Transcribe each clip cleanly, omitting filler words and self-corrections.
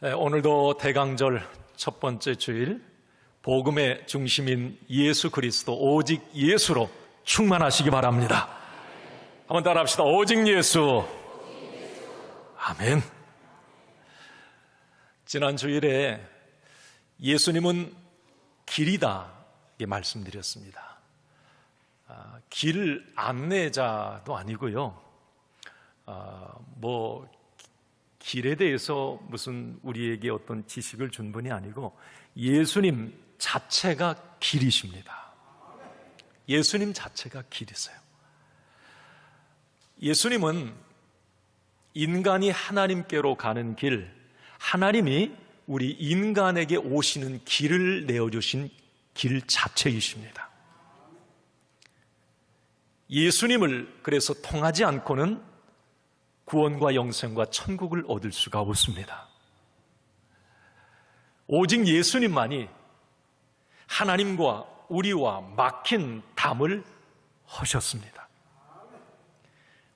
오늘도 대강절 첫 번째 주일, 복음의 중심인 예수 그리스도, 오직 예수로 충만하시기 바랍니다. 한번 따라합시다. 오직 예수. 아멘. 지난 주일에 예수님은 길이다 이렇게 말씀드렸습니다. 길 안내자도 아니고요. 길에 대해서 무슨 우리에게 어떤 지식을 준 분이 아니고 예수님 자체가 길이십니다. 예수님 자체가 길이세요. 예수님은 인간이 하나님께로 가는 길, 하나님이 우리 인간에게 오시는 길을 내어주신 길 자체이십니다. 예수님을 그래서 통하지 않고는 구원과 영생과 천국을 얻을 수가 없습니다. 오직 예수님만이 하나님과 우리와 막힌 담을 허셨습니다.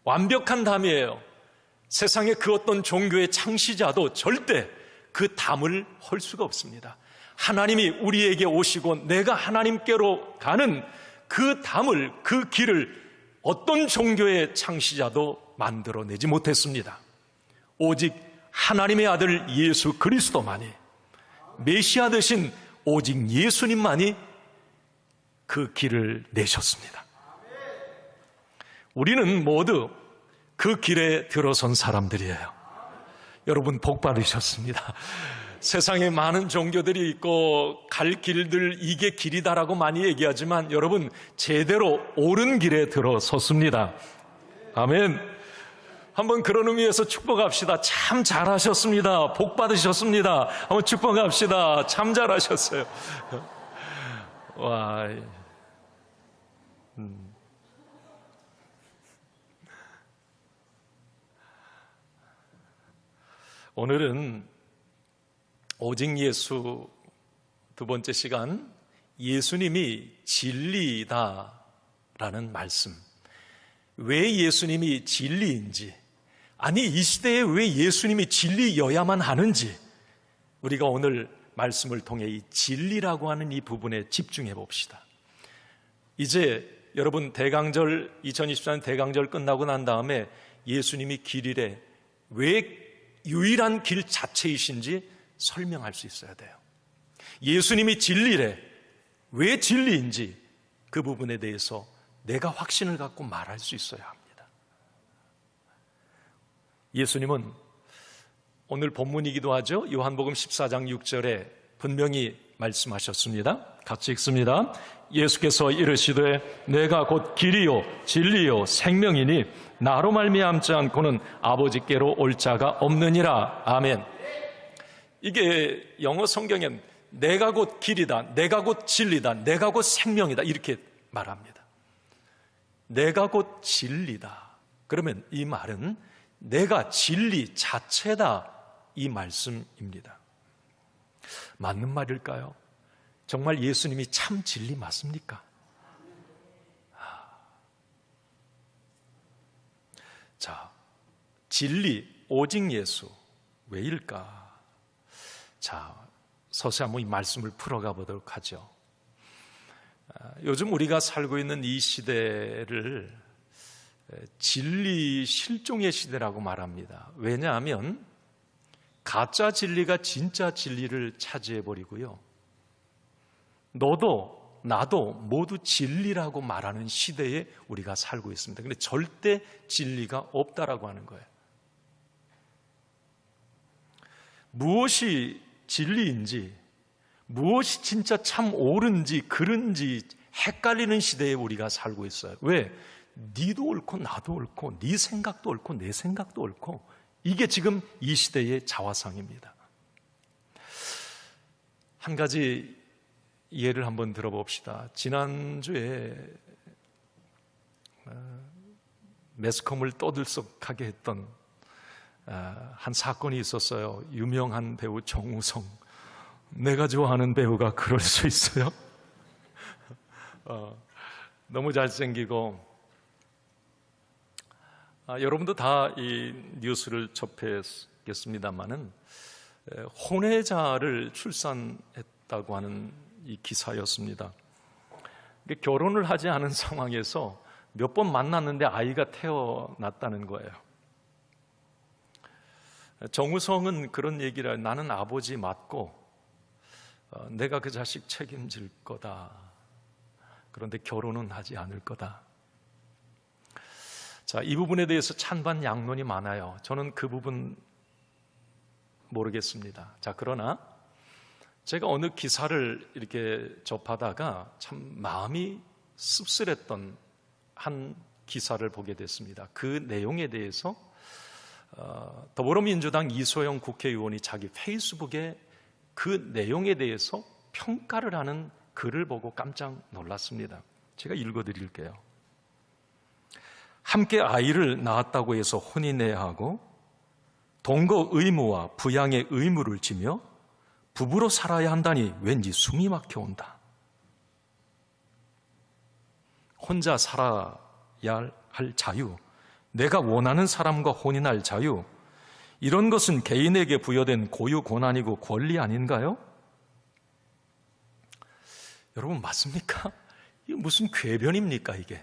완벽한 담이에요. 세상의 그 어떤 종교의 창시자도 절대 그 담을 헐 수가 없습니다. 하나님이 우리에게 오시고 내가 하나님께로 가는 그 담을, 그 길을 어떤 종교의 창시자도 만들어내지 못했습니다. 오직 하나님의 아들 예수 그리스도만이, 메시아 되신 오직 예수님만이 그 길을 내셨습니다. 우리는 모두 그 길에 들어선 사람들이에요. 여러분 복 받으셨습니다. 세상에 많은 종교들이 있고 갈 길들 이게 길이다라고 많이 얘기하지만 여러분 제대로 옳은 길에 들어섰습니다. 아멘. 한번 그런 의미에서 축복합시다. 참 잘하셨습니다. 복 받으셨습니다. 한번 축복합시다. 참 잘하셨어요. 와. 오늘은 오직 예수 두 번째 시간, 예수님이 진리다라는 말씀. 왜 예수님이 진리인지, 아니 이 시대에 왜 예수님이 진리여야만 하는지 우리가 오늘 말씀을 통해 이 진리라고 하는 이 부분에 집중해 봅시다. 이제 여러분 대강절, 2024년 대강절 끝나고 난 다음에 예수님이 길이래, 왜 유일한 길 자체이신지 설명할 수 있어야 돼요. 예수님이 진리래, 왜 진리인지 그 부분에 대해서 내가 확신을 갖고 말할 수 있어야 합니다. 예수님은 오늘 본문이기도 하죠. 요한복음 14장 6절에 분명히 말씀하셨습니다. 같이 읽습니다. 예수께서 이르시되 내가 곧 길이요 진리요 생명이니 나로 말미암지 않고는 아버지께로 올 자가 없느니라. 아멘. 이게 영어 성경엔 내가 곧 길이다, 내가 곧 진리다, 내가 곧 생명이다 이렇게 말합니다. 내가 곧 진리다. 그러면 이 말은 내가 진리 자체다 이 말씀입니다. 맞는 말일까요? 정말 예수님이 참 진리 맞습니까? 자, 진리, 오직 예수, 왜일까? 자, 서서히 한번 이 말씀을 풀어가 보도록 하죠. 요즘 우리가 살고 있는 이 시대를 진리 실종의 시대라고 말합니다. 왜냐하면 가짜 진리가 진짜 진리를 차지해버리고요, 너도 나도 모두 진리라고 말하는 시대에 우리가 살고 있습니다. 그런데 절대 진리가 없다라고 하는 거예요. 무엇이 진리인지, 무엇이 진짜 참 옳은지 그른지 헷갈리는 시대에 우리가 살고 있어요. 왜? 니도 옳고 나도 옳고 네 생각도 옳고 내 생각도 옳고, 이게 지금 이 시대의 자화상입니다. 한 가지 예를 한번 들어봅시다. 지난주에 매스컴을 떠들썩하게 했던 한 사건이 있었어요. 유명한 배우 정우성. 내가 좋아하는 배우가 그럴 수 있어요? 너무 잘생기고, 여러분도 다 이 뉴스를 접했겠습니다만은 혼외자를 출산했다고 하는 이 기사였습니다. 결혼을 하지 않은 상황에서 몇 번 만났는데 아이가 태어났다는 거예요. 정우성은 그런 얘기를 해요. 나는 아버지 맞고 내가 그 자식 책임질 거다. 그런데 결혼은 하지 않을 거다. 자, 이 부분에 대해서 찬반 양론이 많아요. 저는 그 부분 모르겠습니다. 자, 그러나 제가 어느 기사를 이렇게 접하다가 참 마음이 씁쓸했던 한 기사를 보게 됐습니다. 그 내용에 대해서 더불어민주당 이소영 국회의원이 자기 페이스북에 그 내용에 대해서 평가를 하는 글을 보고 깜짝 놀랐습니다. 제가 읽어드릴게요. 함께 아이를 낳았다고 해서 혼인해야 하고 동거 의무와 부양의 의무를 지며 부부로 살아야 한다니 왠지 숨이 막혀온다. 혼자 살아야 할 자유, 내가 원하는 사람과 혼인할 자유, 이런 것은 개인에게 부여된 고유 권한이고 권리 아닌가요? 여러분 맞습니까? 이게 무슨 궤변입니까 이게?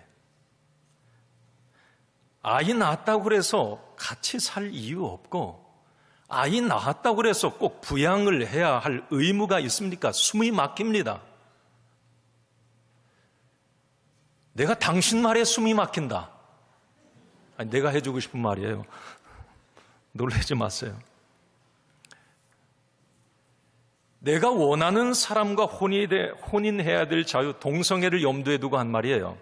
아이 낳았다고 그래서 같이 살 이유 없고 아이 낳았다고 그래서 꼭 부양을 해야 할 의무가 있습니까? 숨이 막힙니다. 내가 당신 말에 숨이 막힌다. 아니, 내가 해주고 싶은 말이에요. 놀라지 마세요. 내가 원하는 사람과 혼인해야 될 자유, 동성애를 염두에 두고 한 말이에요.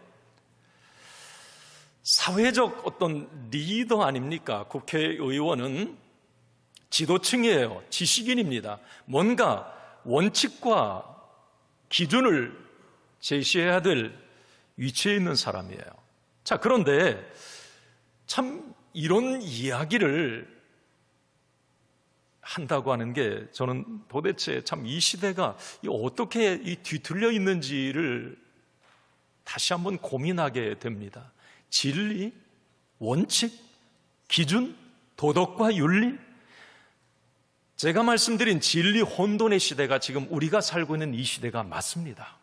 사회적 어떤 리더 아닙니까? 국회의원은 지도층이에요. 지식인입니다. 뭔가 원칙과 기준을 제시해야 될 위치에 있는 사람이에요. 자, 그런데 참 이런 이야기를 한다고 하는 게 저는 도대체 참 이 시대가 어떻게 뒤틀려 있는지를 다시 한번 고민하게 됩니다. 진리, 원칙, 기준, 도덕과 윤리, 제가 말씀드린 진리 혼돈의 시대가 지금 우리가 살고 있는 이 시대가 맞습니다.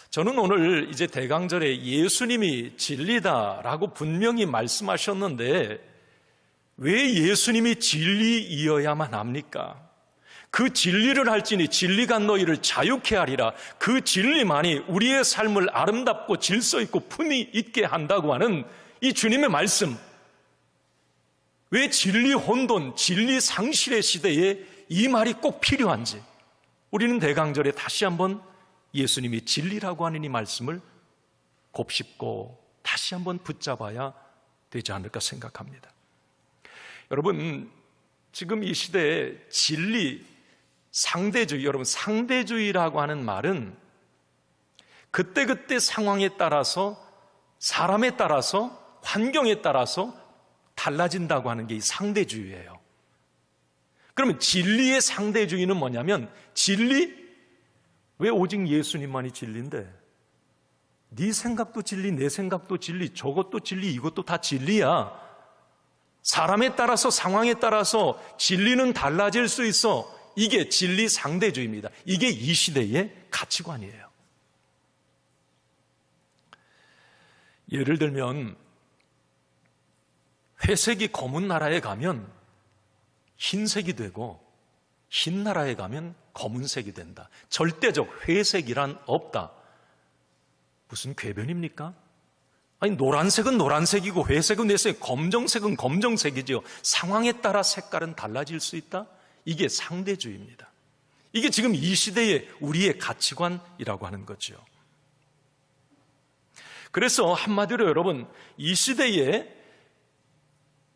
저는 오늘 이제 대강절에 예수님이 진리다라고 분명히 말씀하셨는데 왜 예수님이 진리이어야만 합니까? 그 진리를 할지니 진리가 너희를 자유케 하리라. 그 진리만이 우리의 삶을 아름답고 질서 있고 품위 있게 한다고 하는 이 주님의 말씀, 왜 진리 혼돈, 진리 상실의 시대에 이 말이 꼭 필요한지 우리는 대강절에 다시 한번 예수님이 진리라고 하는 이 말씀을 곱씹고 다시 한번 붙잡아야 되지 않을까 생각합니다. 여러분, 지금 이 시대에 진리, 상대주의, 여러분 상대주의라고 하는 말은 그때그때 상황에 따라서, 사람에 따라서, 환경에 따라서 달라진다고 하는 게 이 상대주의예요. 그러면 진리의 상대주의는 뭐냐면, 진리? 왜 오직 예수님만이 진리인데? 네 생각도 진리, 내 생각도 진리, 저것도 진리, 이것도 다 진리야. 사람에 따라서, 상황에 따라서 진리는 달라질 수 있어. 이게 진리 상대주의입니다. 이게 이 시대의 가치관이에요. 예를 들면 회색이 검은 나라에 가면 흰색이 되고 흰 나라에 가면 검은색이 된다. 절대적 회색이란 없다. 무슨 궤변입니까? 아니, 노란색은 노란색이고 회색은 회색, 검정색은 검정색이죠. 상황에 따라 색깔은 달라질 수 있다? 이게 상대주의입니다. 이게 지금 이 시대의 우리의 가치관이라고 하는 거죠. 그래서 한마디로 여러분, 이 시대에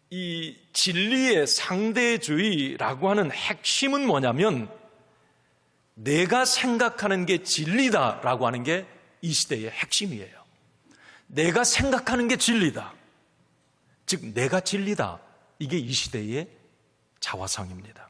이 진리의 상대주의라고 하는 핵심은 뭐냐면, 내가 생각하는 게 진리다라고 하는 게 이 시대의 핵심이에요. 내가 생각하는 게 진리다. 즉 내가 진리다. 이게 이 시대의 자화상입니다.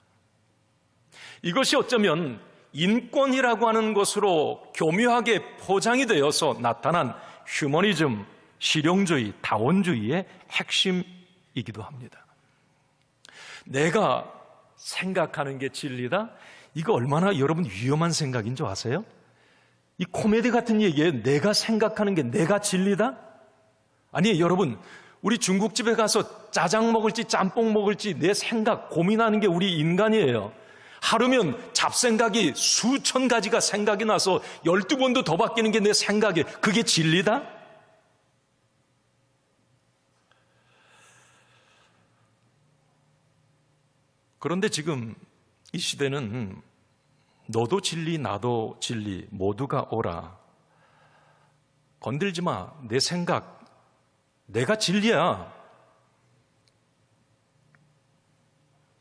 이것이 어쩌면 인권이라고 하는 것으로 교묘하게 포장이 되어서 나타난 휴머니즘, 실용주의, 다원주의의 핵심이기도 합니다. 내가 생각하는 게 진리다? 이거 얼마나 여러분 위험한 생각인 줄 아세요? 이 코미디 같은 얘기에 내가 생각하는 게 내가 진리다? 아니, 여러분, 우리 중국집에 가서 짜장 먹을지 짬뽕 먹을지 내 생각 고민하는 게 우리 인간이에요. 하루면 잡생각이 수천 가지가 생각이 나서 12번도 더 바뀌는 게 내 생각이에요. 그게 진리다? 그런데 지금 이 시대는 너도 진리, 나도 진리, 모두가 오라. 건들지 마. 내 생각, 내가 진리야.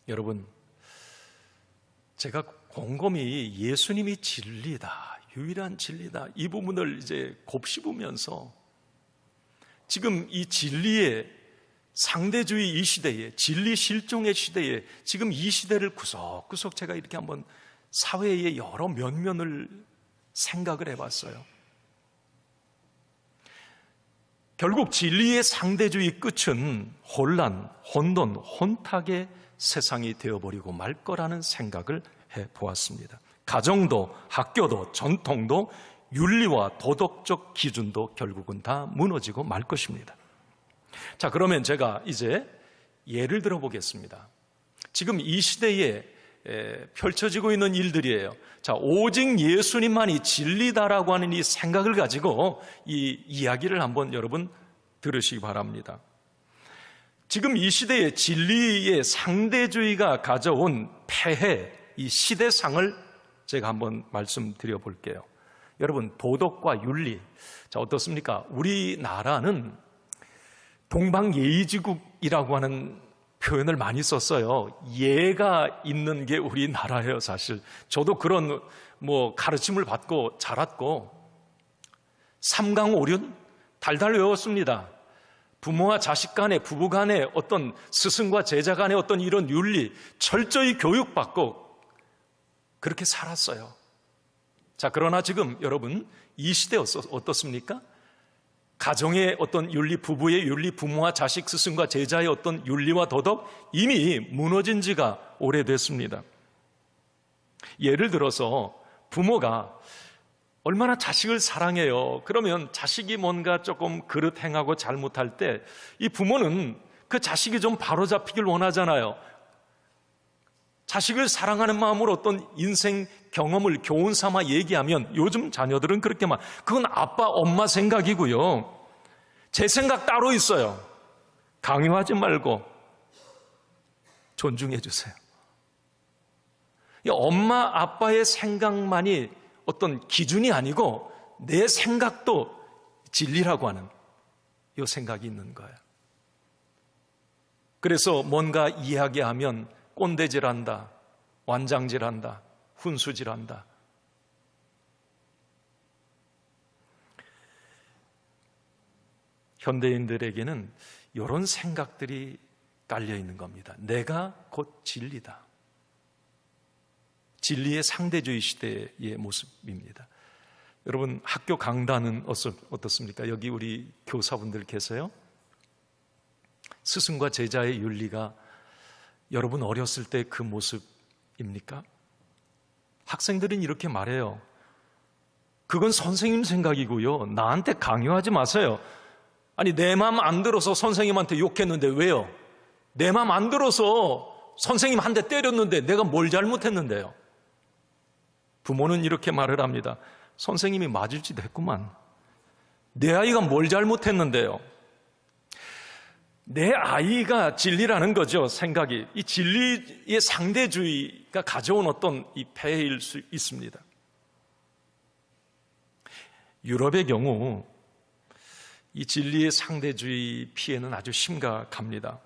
여러분, 제가 곰곰이 예수님이 진리다, 유일한 진리다, 이 부분을 이제 곱씹으면서 지금 이 진리의 상대주의 이 시대에, 진리 실종의 시대에, 지금 이 시대를 구석구석 제가 이렇게 한번 사회의 여러 면면을 생각을 해봤어요. 결국 진리의 상대주의 끝은 혼란, 혼돈, 혼탁의 세상이 되어버리고 말 거라는 생각을 해보았습니다. 가정도, 학교도, 전통도, 윤리와 도덕적 기준도 결국은 다 무너지고 말 것입니다. 자, 그러면 제가 이제 예를 들어 보겠습니다. 지금 이 시대에 펼쳐지고 있는 일들이에요. 자, 오직 예수님만이 진리다라고 하는 이 생각을 가지고 이 이야기를 한번 여러분 들으시기 바랍니다. 지금 이 시대의 진리의 상대주의가 가져온 폐해, 이 시대상을 제가 한번 말씀드려 볼게요. 여러분, 도덕과 윤리, 자, 어떻습니까? 우리나라는 동방예의지국이라고 하는 표현을 많이 썼어요. 예가 있는 게 우리나라예요, 사실. 저도 그런 가르침을 받고 자랐고, 삼강오륜 달달 외웠습니다. 부모와 자식 간에, 부부 간에, 어떤 스승과 제자 간에 어떤 이런 윤리 철저히 교육받고 그렇게 살았어요. 자, 그러나 지금 여러분, 이 시대 어떻습니까? 가정의 어떤 윤리, 부부의 윤리, 부모와 자식, 스승과 제자의 어떤 윤리와 도덕 이미 무너진 지가 오래됐습니다. 예를 들어서 부모가 얼마나 자식을 사랑해요. 그러면 자식이 뭔가 조금 그릇 행하고 잘못할 때 이 부모는 그 자식이 좀 바로잡히길 원하잖아요. 자식을 사랑하는 마음으로 어떤 인생 경험을 교훈 삼아 얘기하면 요즘 자녀들은 그렇게 그건 아빠, 엄마 생각이고요. 제 생각 따로 있어요. 강요하지 말고 존중해 주세요. 엄마, 아빠의 생각만이 어떤 기준이 아니고 내 생각도 진리라고 하는 이 생각이 있는 거예요. 그래서 뭔가 이야기하면 꼰대질한다, 완장질한다, 훈수질한다. 현대인들에게는 이런 생각들이 깔려 있는 겁니다. 내가 곧 진리다. 진리의 상대주의 시대의 모습입니다. 여러분, 학교 강단은 어떻습니까? 여기 우리 교사분들 계세요? 스승과 제자의 윤리가 여러분 어렸을 때 그 모습입니까? 학생들은 이렇게 말해요. 그건 선생님 생각이고요. 나한테 강요하지 마세요. 아니, 내 마음 안 들어서 선생님한테 욕했는데 왜요? 내 마음 안 들어서 선생님 한 대 때렸는데 내가 뭘 잘못했는데요? 부모는 이렇게 말을 합니다. 선생님이 맞을 짓 했구만. 내 아이가 뭘 잘못했는데요? 내 아이가 진리라는 거죠, 생각이. 이 진리의 상대주의가 가져온 어떤 이 폐해일 수 있습니다. 유럽의 경우 이 진리의 상대주의 피해는 아주 심각합니다.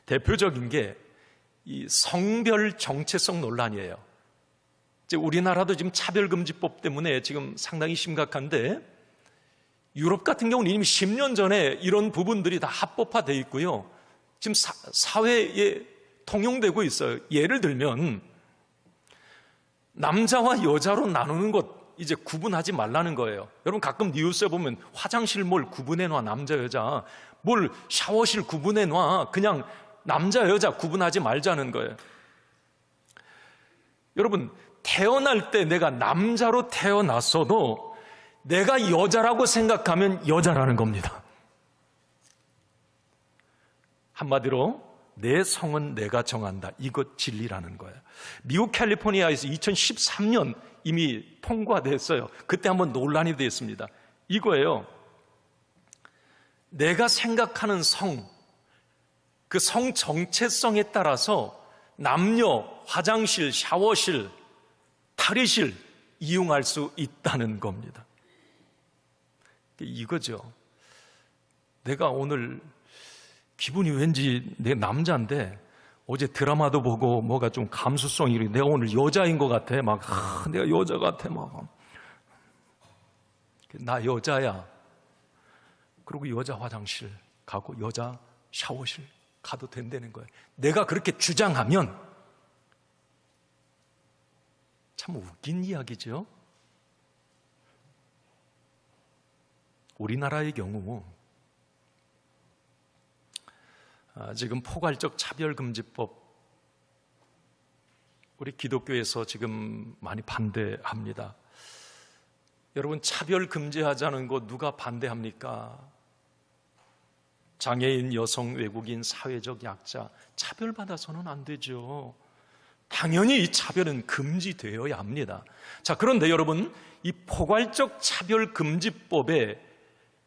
대표적인 게 이 성별 정체성 논란이에요. 이제 우리나라도 지금 차별금지법 때문에 지금 상당히 심각한데 유럽 같은 경우는 이미 10년 전에 이런 부분들이 다 합법화되어 있고요. 지금 사회에 통용되고 있어요. 예를 들면 남자와 여자로 나누는 것 이제 구분하지 말라는 거예요. 여러분 가끔 뉴스에 보면 화장실 뭘 구분해 놔, 남자 여자. 뭘 샤워실 구분해 놔. 그냥 남자, 여자 구분하지 말자는 거예요. 여러분, 태어날 때 내가 남자로 태어났어도 내가 여자라고 생각하면 여자라는 겁니다. 한마디로 내 성은 내가 정한다. 이것 진리라는 거예요. 미국 캘리포니아에서 2013년 이미 통과됐어요. 그때 한번 논란이 됐습니다. 이거예요. 내가 생각하는 성, 그 성 정체성에 따라서 남녀, 화장실, 샤워실, 탈의실 이용할 수 있다는 겁니다. 이거죠. 내가 오늘 기분이 왠지 내 남자인데 어제 드라마도 보고 뭐가 좀 감수성이 내가 오늘 여자인 것 같아. 막 내가 여자 같아. 막 나 여자야. 그리고 여자 화장실 가고 여자 샤워실 가도 된다는 거예요. 내가 그렇게 주장하면 참 웃긴 이야기죠. 우리나라의 경우 지금 포괄적 차별금지법 우리 기독교에서 지금 많이 반대합니다. 여러분, 차별 금지하자는 거 누가 반대합니까? 장애인, 여성, 외국인, 사회적 약자 차별받아서는 안 되죠. 당연히 이 차별은 금지되어야 합니다. 자, 그런데 여러분, 이 포괄적 차별금지법에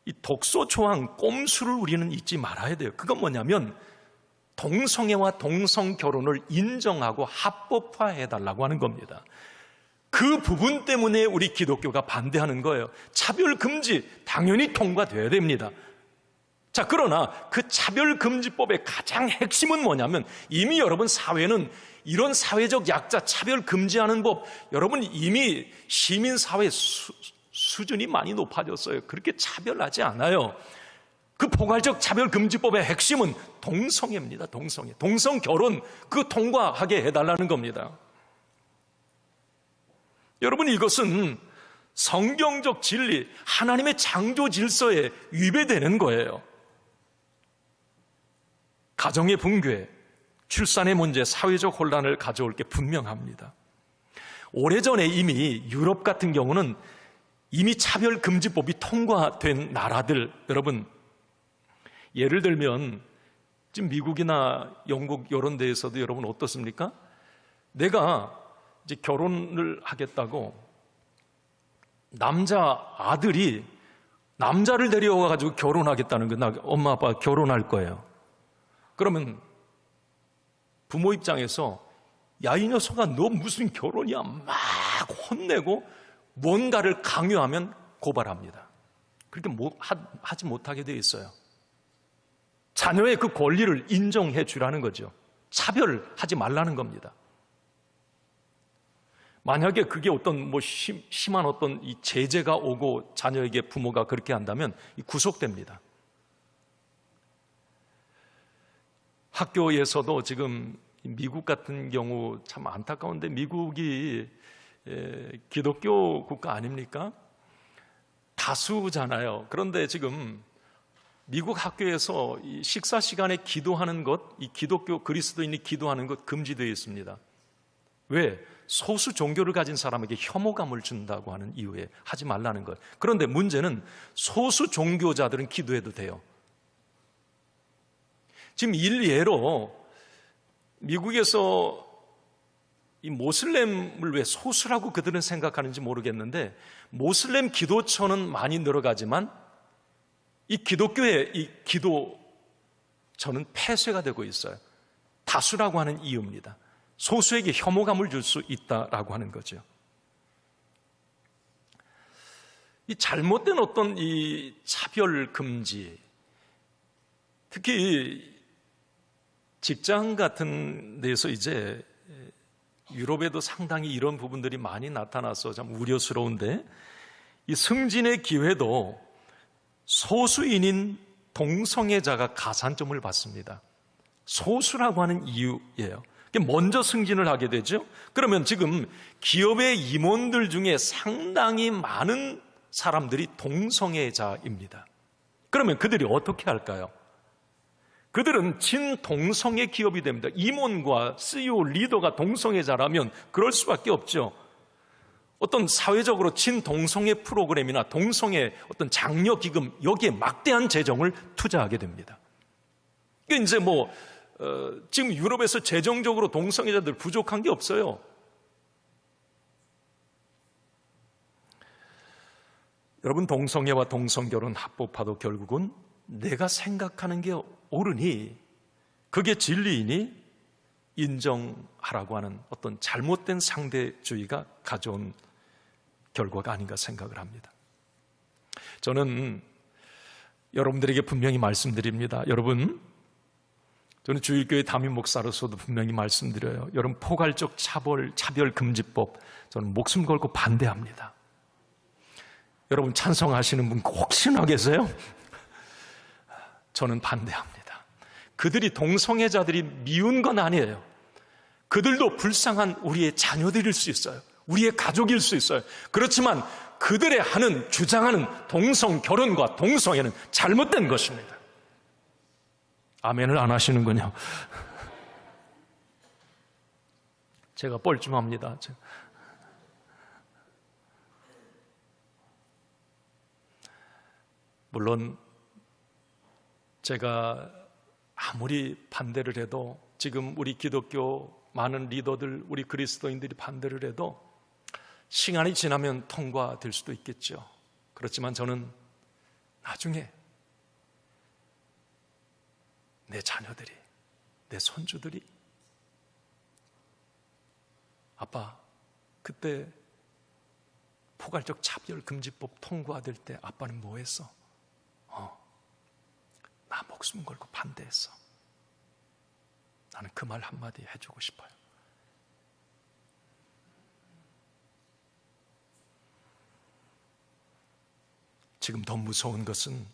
이 독소 조항 꼼수를 우리는 잊지 말아야 돼요. 그건 뭐냐면 동성애와 동성 결혼을 인정하고 합법화해달라고 하는 겁니다. 그 부분 때문에 우리 기독교가 반대하는 거예요. 차별금지 당연히 통과돼야 됩니다. 자, 그러나 그 차별금지법의 가장 핵심은 뭐냐면 이미 여러분 사회는 이런 사회적 약자 차별 금지하는 법, 여러분 이미 시민사회 수준이 많이 높아졌어요. 그렇게 차별하지 않아요. 그 포괄적 차별금지법의 핵심은 동성애입니다. 동성애. 동성결혼 그 통과하게 해달라는 겁니다. 여러분, 이것은 성경적 진리, 하나님의 창조 질서에 위배되는 거예요. 가정의 붕괴, 출산의 문제, 사회적 혼란을 가져올 게 분명합니다. 오래전에 이미 유럽 같은 경우는 이미 차별금지법이 통과된 나라들, 여러분, 예를 들면 지금 미국이나 영국 이런 데에서도 여러분 어떻습니까? 내가 이제 결혼을 하겠다고 남자 아들이 남자를 데려와가지고 결혼하겠다는 거, 나 엄마 아빠 결혼할 거예요. 그러면 부모 입장에서 야, 이 녀석아, 너 무슨 결혼이야? 막 혼내고 뭔가를 강요하면 고발합니다. 그렇게 하지 못하게 되어 있어요. 자녀의 그 권리를 인정해 주라는 거죠. 차별하지 말라는 겁니다. 만약에 그게 어떤 심한 어떤 이 제재가 오고 자녀에게 부모가 그렇게 한다면 구속됩니다. 학교에서도 지금 미국 같은 경우 참 안타까운데, 미국이 기독교 국가 아닙니까? 다수잖아요. 그런데 지금 미국 학교에서 이 식사 시간에 기도하는 것, 이 기독교 그리스도인이 기도하는 것 금지되어 있습니다. 왜? 소수 종교를 가진 사람에게 혐오감을 준다고 하는 이유에 하지 말라는 거예요. 그런데 문제는 소수 종교자들은 기도해도 돼요. 지금 일례로 미국에서 이 모슬렘을 왜 소수라고 그들은 생각하는지 모르겠는데, 모슬렘 기도처는 많이 늘어가지만 이 기독교의 이 기도처는 폐쇄가 되고 있어요. 다수라고 하는 이유입니다. 소수에게 혐오감을 줄 수 있다라고 하는 거죠. 이 잘못된 어떤 이 차별 금지, 특히 직장 같은 데서 이제 유럽에도 상당히 이런 부분들이 많이 나타나서 참 우려스러운데, 이 승진의 기회도 소수인인 동성애자가 가산점을 받습니다. 소수라고 하는 이유예요. 먼저 승진을 하게 되죠. 그러면 지금 기업의 임원들 중에 상당히 많은 사람들이 동성애자입니다. 그러면 그들이 어떻게 할까요? 그들은 친동성애 기업이 됩니다. 임원과 CEO, 리더가 동성애자라면 그럴 수밖에 없죠. 어떤 사회적으로 친동성애 프로그램이나 동성애 어떤 장려기금, 여기에 막대한 재정을 투자하게 됩니다. 이게 이제 지금 유럽에서 재정적으로 동성애자들 부족한 게 없어요. 여러분, 동성애와 동성결혼 합법화도 결국은 내가 생각하는 게 옳으니, 그게 진리이니 인정하라고 하는 어떤 잘못된 상대주의가 가져온 결과가 아닌가 생각을 합니다. 저는 여러분들에게 분명히 말씀드립니다. 여러분, 저는 주일교회 담임 목사로서도 분명히 말씀드려요. 여러분, 포괄적 차별금지법, 저는 목숨 걸고 반대합니다. 여러분, 찬성하시는 분 혹시나 계세요? 저는 반대합니다. 그들이 동성애자들이 미운 건 아니에요. 그들도 불쌍한 우리의 자녀들일 수 있어요. 우리의 가족일 수 있어요. 그렇지만 그들의 주장하는 동성 결혼과 동성애는 잘못된 것입니다. 아멘을 안 하시는군요. 제가 뻘쭘합니다. 물론 제가 아무리 반대를 해도, 지금 우리 기독교 많은 리더들, 우리 그리스도인들이 반대를 해도 시간이 지나면 통과될 수도 있겠죠. 그렇지만 저는 나중에 내 자녀들이, 내 손주들이, 아빠, 그때 포괄적 차별금지법 통과될 때 아빠는 뭐 했어? 나 목숨 걸고 반대했어. 나는 그 말 한마디 해주고 싶어요. 지금 더 무서운 것은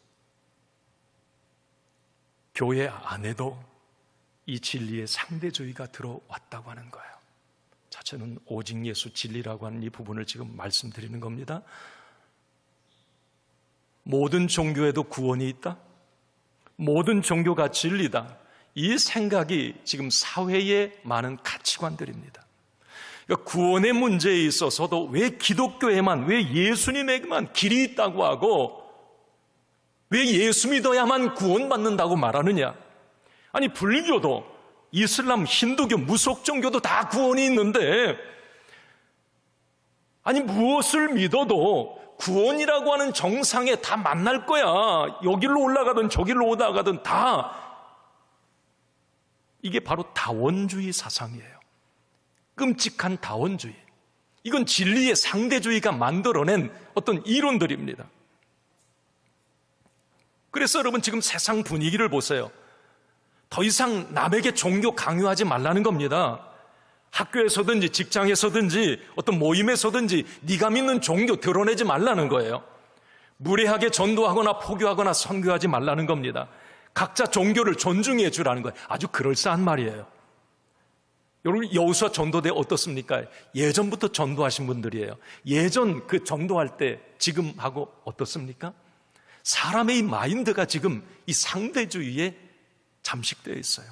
교회 안에도 이 진리의 상대주의가 들어왔다고 하는 거예요. 자, 저는 오직 예수 진리라고 하는 이 부분을 지금 말씀드리는 겁니다. 모든 종교에도 구원이 있다. 모든 종교가 진리다. 이 생각이 지금 사회의 많은 가치관들입니다. 그러니까 구원의 문제에 있어서도 왜 기독교에만, 왜 예수님에게만 길이 있다고 하고, 왜 예수 믿어야만 구원받는다고 말하느냐? 아니, 불교도, 이슬람, 힌두교, 무속 종교도 다 구원이 있는데, 아니, 무엇을 믿어도 구원이라고 하는 정상에 다 만날 거야. 여기로 올라가든 저기로 오다가든 다. 이게 바로 다원주의 사상이에요. 끔찍한 다원주의. 이건 진리의 상대주의가 만들어낸 어떤 이론들입니다. 그래서 여러분, 지금 세상 분위기를 보세요. 더 이상 남에게 종교 강요하지 말라는 겁니다. 학교에서든지 직장에서든지 어떤 모임에서든지 네가 믿는 종교 드러내지 말라는 거예요. 무례하게 전도하거나 포교하거나 선교하지 말라는 겁니다. 각자 종교를 존중해 주라는 거예요. 아주 그럴싸한 말이에요. 여러분, 여호수아 전도대 어떻습니까? 예전부터 전도하신 분들이에요. 예전 그 전도할 때 지금하고 어떻습니까? 사람의 이 마인드가 지금 이 상대주의에 잠식되어 있어요.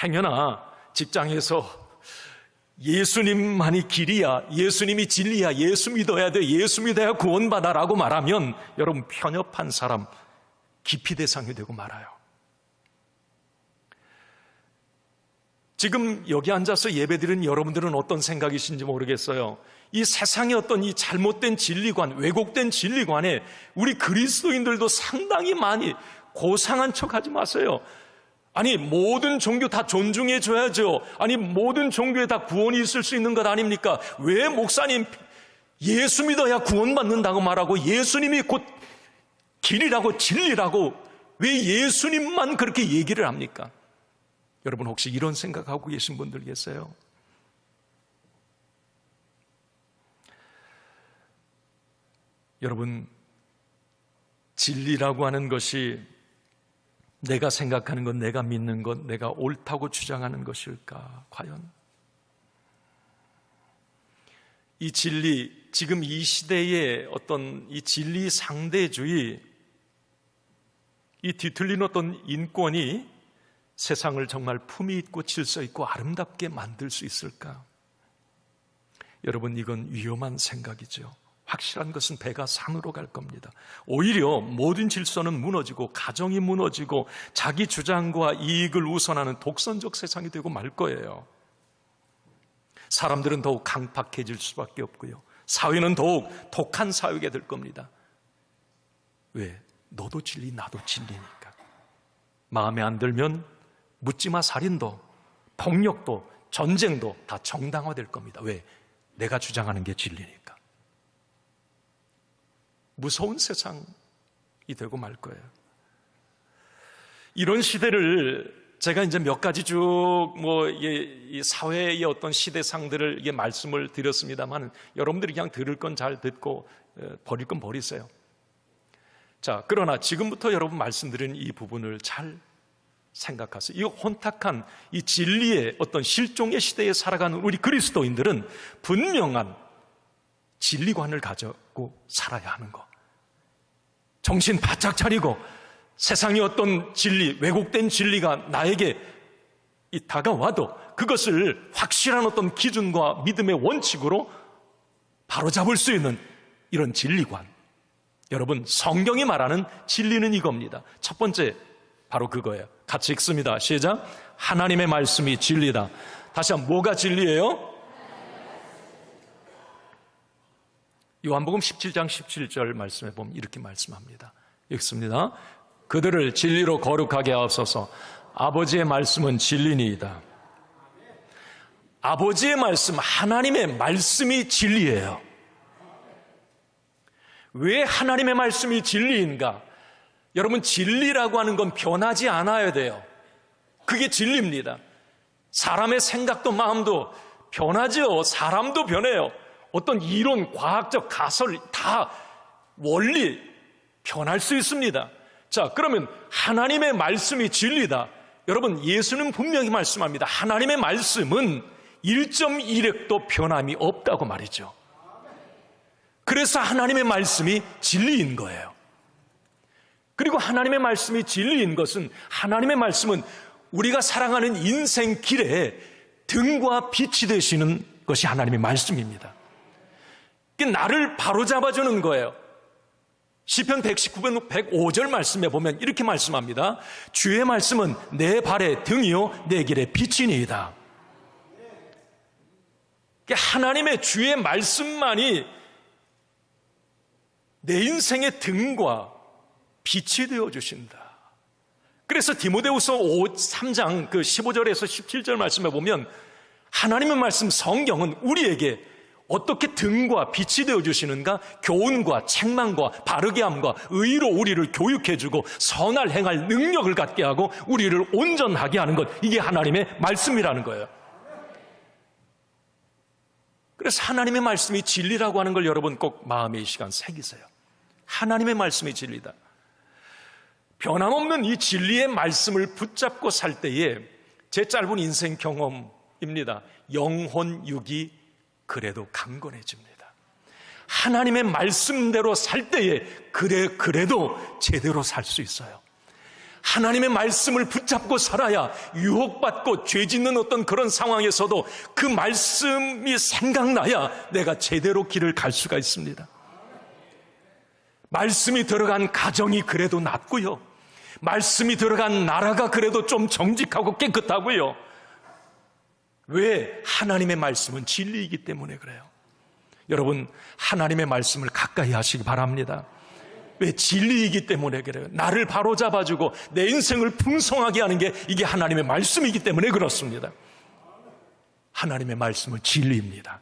행여나 직장에서 예수님만이 길이야, 예수님이 진리야, 예수 믿어야 돼, 예수 믿어야 구원받아라고 말하면 여러분, 편협한 사람, 기피 대상이 되고 말아요. 지금 여기 앉아서 예배드리는 여러분들은 어떤 생각이신지 모르겠어요. 이 세상의 어떤 이 잘못된 진리관, 왜곡된 진리관에 우리 그리스도인들도 상당히 많이 고상한 척 하지 마세요. 아니, 모든 종교 다 존중해 줘야죠. 아니, 모든 종교에 다 구원이 있을 수 있는 것 아닙니까? 왜 목사님 예수 믿어야 구원받는다고 말하고, 예수님이 곧 길이라고 진리라고 왜 예수님만 그렇게 얘기를 합니까? 여러분, 혹시 이런 생각하고 계신 분들 계세요? 여러분, 진리라고 하는 것이 내가 생각하는 것, 내가 믿는 것, 내가 옳다고 주장하는 것일까? 과연? 이 진리, 지금 이 시대의 어떤 이 진리 상대주의, 이 뒤틀린 어떤 인권이 세상을 정말 품위 있고 질서 있고 아름답게 만들 수 있을까? 여러분, 이건 위험한 생각이죠. 확실한 것은 배가 산으로 갈 겁니다. 오히려 모든 질서는 무너지고 가정이 무너지고 자기 주장과 이익을 우선하는 독선적 세상이 되고 말 거예요. 사람들은 더욱 강팍해질 수밖에 없고요. 사회는 더욱 독한 사회가 될 겁니다. 왜? 너도 진리, 나도 진리니까. 마음에 안 들면 묻지마 살인도, 폭력도, 전쟁도 다 정당화될 겁니다. 왜? 내가 주장하는 게 진리니까. 무서운 세상이 되고 말 거예요. 이런 시대를 제가 이제 몇 가지 쭉 이 사회의 어떤 시대상들을 이게 말씀을 드렸습니다만, 여러분들이 그냥 들을 건 잘 듣고 버릴 건 버리세요. 자, 그러나 지금부터 여러분 말씀드린 이 부분을 잘 생각하세요. 이 혼탁한 이 진리의 어떤 실종의 시대에 살아가는 우리 그리스도인들은 분명한 진리관을 가지고 살아야 하는 것. 정신 바짝 차리고 세상의 어떤 진리, 왜곡된 진리가 나에게 다가와도 그것을 확실한 어떤 기준과 믿음의 원칙으로 바로잡을 수 있는 이런 진리관. 여러분, 성경이 말하는 진리는 이겁니다. 첫 번째, 바로 그거예요. 같이 읽습니다. 시작. 하나님의 말씀이 진리다. 다시 한번, 뭐가 진리예요? 요한복음 17장 17절 말씀해 보면 이렇게 말씀합니다. 읽습니다. 그들을 진리로 거룩하게 하옵소서. 아버지의 말씀은 진리니이다. 아버지의 말씀, 하나님의 말씀이 진리예요. 왜 하나님의 말씀이 진리인가? 여러분, 진리라고 하는 건 변하지 않아야 돼요. 그게 진리입니다. 사람의 생각도 마음도 변하죠. 사람도 변해요. 어떤 이론, 과학적 가설, 다 원리 변할 수 있습니다. 자, 그러면 하나님의 말씀이 진리다. 여러분, 예수는 분명히 말씀합니다. 하나님의 말씀은 1.1획도 변함이 없다고 말이죠. 그래서 하나님의 말씀이 진리인 거예요. 그리고 하나님의 말씀이 진리인 것은, 하나님의 말씀은 우리가 살아가는 인생 길에 등과 빛이 되시는 것이 하나님의 말씀입니다. 나를 바로잡아주는 거예요. 시편 119편 105절 말씀에 보면 이렇게 말씀합니다. 주의 말씀은 내 발의 등이요 내 길의 빛이니이다. 하나님의 주의 말씀만이 내 인생의 등과 빛이 되어주신다. 그래서 디모데후서 3장 15절에서 17절 말씀에 보면 하나님의 말씀 성경은 우리에게 어떻게 등과 빛이 되어주시는가? 교훈과 책망과 바르게 함과 의로 우리를 교육해주고 선할 행할 능력을 갖게 하고 우리를 온전하게 하는 것, 이게 하나님의 말씀이라는 거예요. 그래서 하나님의 말씀이 진리라고 하는 걸 여러분 꼭 마음에 이 시간 새기세요. 하나님의 말씀이 진리다. 변함없는 이 진리의 말씀을 붙잡고 살 때에 제 짧은 인생 경험입니다. 영혼 육이 그래도 강건해집니다. 하나님의 말씀대로 살 때에 그래도 제대로 살 수 있어요. 하나님의 말씀을 붙잡고 살아야 유혹받고 죄 짓는 어떤 그런 상황에서도 그 말씀이 생각나야 내가 제대로 길을 갈 수가 있습니다. 말씀이 들어간 가정이 그래도 낫고요. 말씀이 들어간 나라가 그래도 좀 정직하고 깨끗하고요. 왜? 하나님의 말씀은 진리이기 때문에 그래요. 여러분, 하나님의 말씀을 가까이 하시기 바랍니다. 왜? 진리이기 때문에 그래요. 나를 바로잡아주고 내 인생을 풍성하게 하는 게 이게 하나님의 말씀이기 때문에 그렇습니다. 하나님의 말씀은 진리입니다.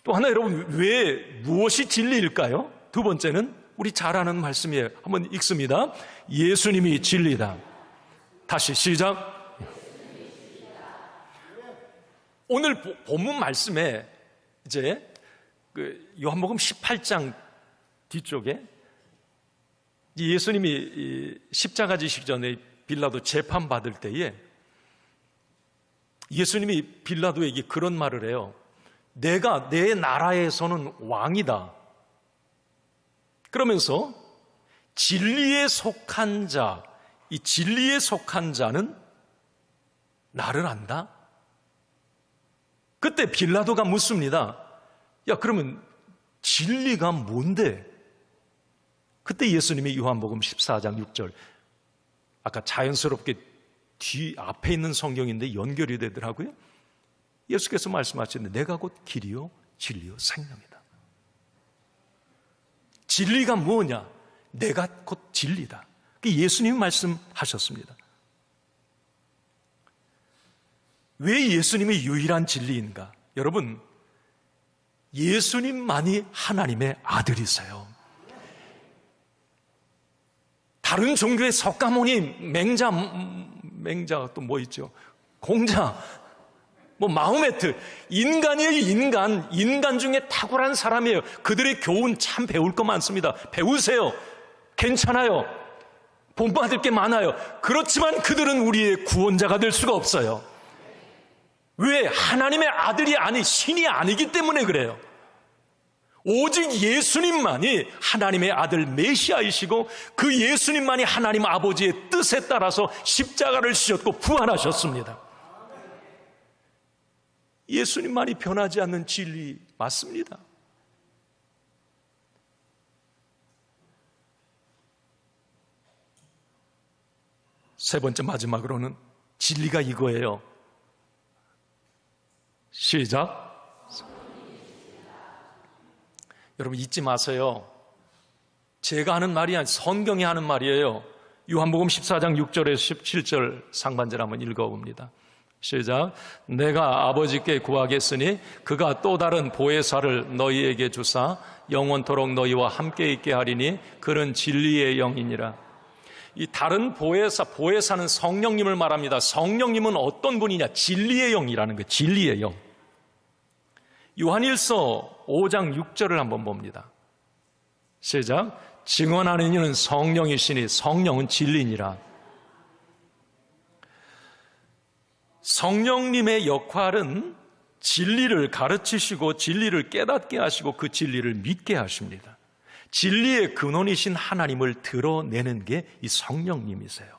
또 하나, 여러분, 왜, 무엇이 진리일까요? 두 번째는 우리 잘 아는 말씀이에요. 한번 읽습니다. 예수님이 진리다. 다시 시작. 오늘 본문 말씀에 이제 요한복음 18장 뒤쪽에 예수님이 십자가 지시기 전에 빌라도 재판 받을 때에 예수님이 빌라도에게 그런 말을 해요. 내가 내 나라에서는 왕이다. 그러면서 진리에 속한 자, 이 진리에 속한 자는 나를 안다? 그때 빌라도가 묻습니다. 야, 그러면 진리가 뭔데? 그때 예수님이 요한복음 14장 6절, 아까 자연스럽게 뒤 앞에 있는 성경인데 연결이 되더라고요. 예수께서 말씀하시는데 내가 곧 길이요 진리요 생명이다. 진리가 뭐냐? 내가 곧 진리다. 예수님이 말씀하셨습니다. 왜 예수님이 유일한 진리인가? 여러분, 예수님만이 하나님의 아들이세요. 다른 종교의 석가모니, 맹자 또 뭐 있죠? 공자, 뭐 마호메트, 인간이에요. 인간 중에 탁월한 사람이에요. 그들의 교훈 참 배울 거 많습니다. 배우세요. 괜찮아요. 본받을 게 많아요. 그렇지만 그들은 우리의 구원자가 될 수가 없어요. 왜? 하나님의 아들이 아니 신이 아니기 때문에 그래요. 오직 예수님만이 하나님의 아들 메시아이시고 그 예수님만이 하나님 아버지의 뜻에 따라서 십자가를 지셨고 부활하셨습니다. 예수님만이 변하지 않는 진리 맞습니다. 세 번째 마지막으로는 진리가 이거예요. 시작. 여러분 잊지 마세요. 제가 하는 말이 아니라 성경이 하는 말이에요. 요한복음 14장 6절에서 17절 상반절 한번 읽어봅니다. 시작. 내가 아버지께 구하겠으니 그가 또 다른 보혜사를 너희에게 주사 영원토록 너희와 함께 있게 하리니 그는 진리의 영이니라. 이 다른 보혜사는 성령님을 말합니다. 성령님은 어떤 분이냐? 진리의 영이라는 거예요. 진리의 영. 요한일서 5장 6절을 한번 봅니다. 시작. 증언하는 이는 성령이시니 성령은 진리니라. 성령님의 역할은 진리를 가르치시고 진리를 깨닫게 하시고 그 진리를 믿게 하십니다. 진리의 근원이신 하나님을 드러내는 게 이 성령님이세요.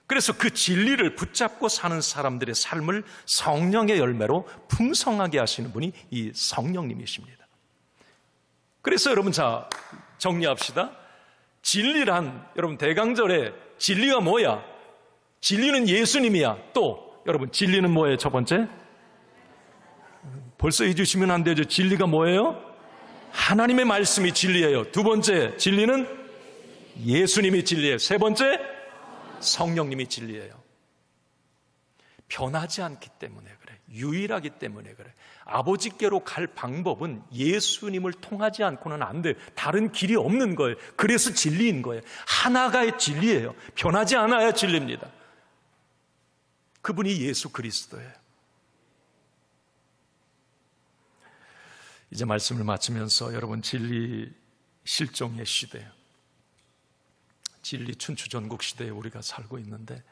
그래서 그 진리를 붙잡고 사는 사람들의 삶을 성령의 열매로 풍성하게 하시는 분이 이 성령님이십니다. 그래서 여러분 자 정리합시다. 진리란 여러분 대강절에 진리가 뭐야? 진리는 예수님이야. 또 여러분 진리는 뭐예요? 첫 번째 벌써 잊으시면 안 되죠. 진리가 뭐예요? 하나님의 말씀이 진리예요. 두 번째 진리는 예수님이 진리예요. 세 번째 성령님이 진리예요. 변하지 않기 때문에 그래. 유일하기 때문에 그래. 아버지께로 갈 방법은 예수님을 통하지 않고는 안 돼요. 다른 길이 없는 거예요. 그래서 진리인 거예요. 하나가 진리예요. 변하지 않아야 진리입니다. 그분이 예수 그리스도예요. 이제 말씀을 마치면서 여러분 진리 실종의 시대예요. 진리 춘추전국 시대에 우리가 살고 있는데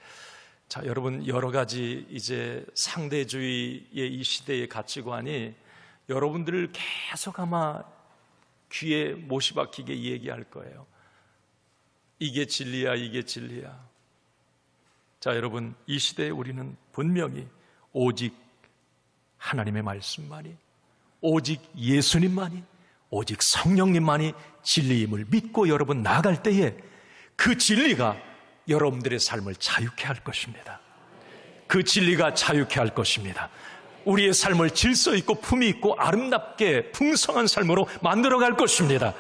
자 여러분 여러 가지 이제 상대주의의 이 시대의 가치관이 여러분들을 계속 아마 귀에 못이 박히게 얘기할 거예요. 이게 진리야, 이게 진리야. 자 여러분 이 시대에 우리는 분명히 오직 하나님의 말씀만이 오직 예수님만이 오직 성령님만이 진리임을 믿고 여러분 나아갈 때에 그 진리가 여러분들의 삶을 자유케 할 것입니다. 그 진리가 자유케 할 것입니다. 우리의 삶을 질서 있고 품위 있고 아름답게 풍성한 삶으로 만들어갈 것입니다.